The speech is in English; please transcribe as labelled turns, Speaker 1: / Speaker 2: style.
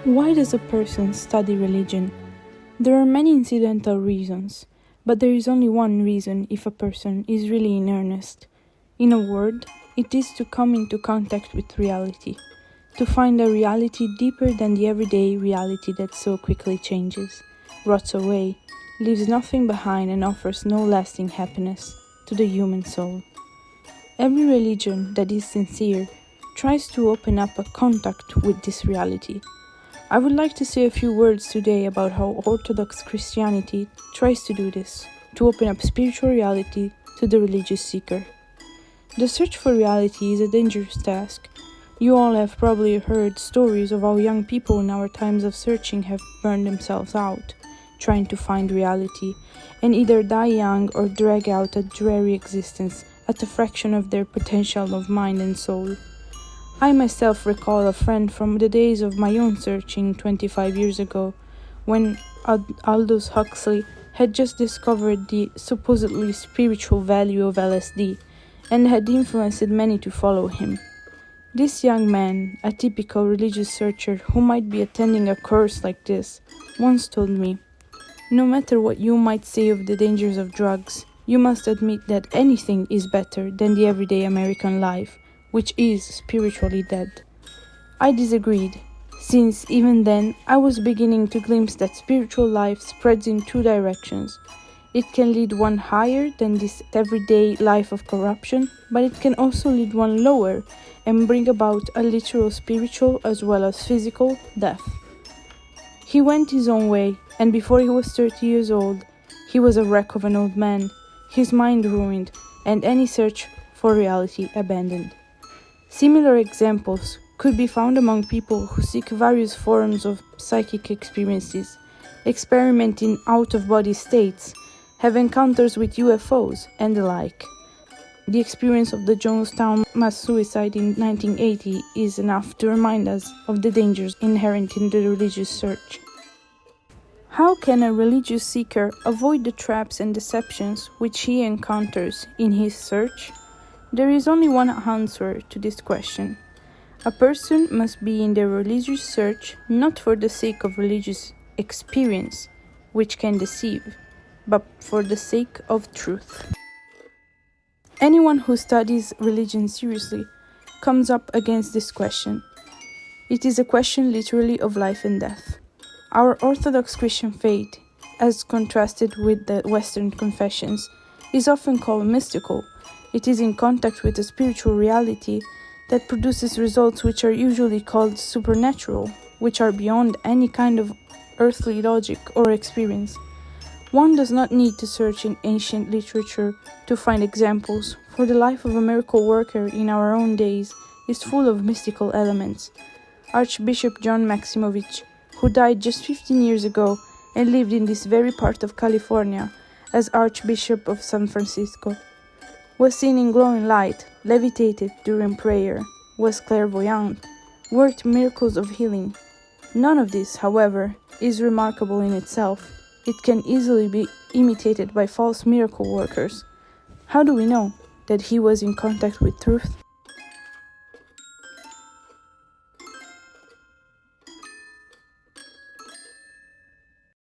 Speaker 1: Why does a person study religion? There are many incidental reasons, but there is only one reason if a person is really in earnest. In a word, it is to come into contact with reality, to find a reality deeper than the everyday reality that so quickly changes, rots away, leaves nothing behind and offers no lasting happiness to the human soul. Every religion that is sincere tries to open up a contact with this reality. I would like to say a few words today about how Orthodox Christianity tries to do this, to open up spiritual reality to the religious seeker. The search for reality is a dangerous task. You all have probably heard stories of how young people in our times of searching have burned themselves out, trying to find reality, and either die young or drag out a dreary existence at a fraction of their potential of mind and soul. I myself recall a friend from the days of my own searching 25 years ago, when Aldous Huxley had just discovered the supposedly spiritual value of LSD and had influenced many to follow him. This young man, a typical religious searcher who might be attending a course like this, once told me, "No matter what you might say of the dangers of drugs, you must admit that anything is better than the everyday American life, which is spiritually dead." I disagreed, since even then I was beginning to glimpse that spiritual life spreads in two directions. It can lead one higher than this everyday life of corruption, but it can also lead one lower and bring about a literal spiritual as well as physical death. He went his own way, and before he was 30 years old, he was a wreck of an old man, his mind ruined, and any search for reality abandoned. Similar examples could be found among people who seek various forms of psychic experiences, experiment in out-of-body states, have encounters with UFOs, and the like. The experience of the Jonestown mass suicide in 1980 is enough to remind us of the dangers inherent in the religious search. How can a religious seeker avoid the traps and deceptions which he encounters in his search? There is only one answer to this question. A person must be in their religious search not for the sake of religious experience, which can deceive, but for the sake of truth. Anyone who studies religion seriously comes up against this question. It is a question literally of life and death. Our Orthodox Christian faith, as contrasted with the Western confessions, is often called mystical. It is in contact with a spiritual reality that produces results which are usually called supernatural, which are beyond any kind of earthly logic or experience. One does not need to search in ancient literature to find examples, for the life of a miracle worker in our own days is full of mystical elements. Archbishop John Maximovich, who died just 15 years ago and lived in this very part of California as Archbishop of San Francisco, was seen in glowing light, levitated during prayer, was clairvoyant, worked miracles of healing. None of this, however, is remarkable in itself. It can easily be imitated by false miracle workers. How do we know that he was in contact with truth?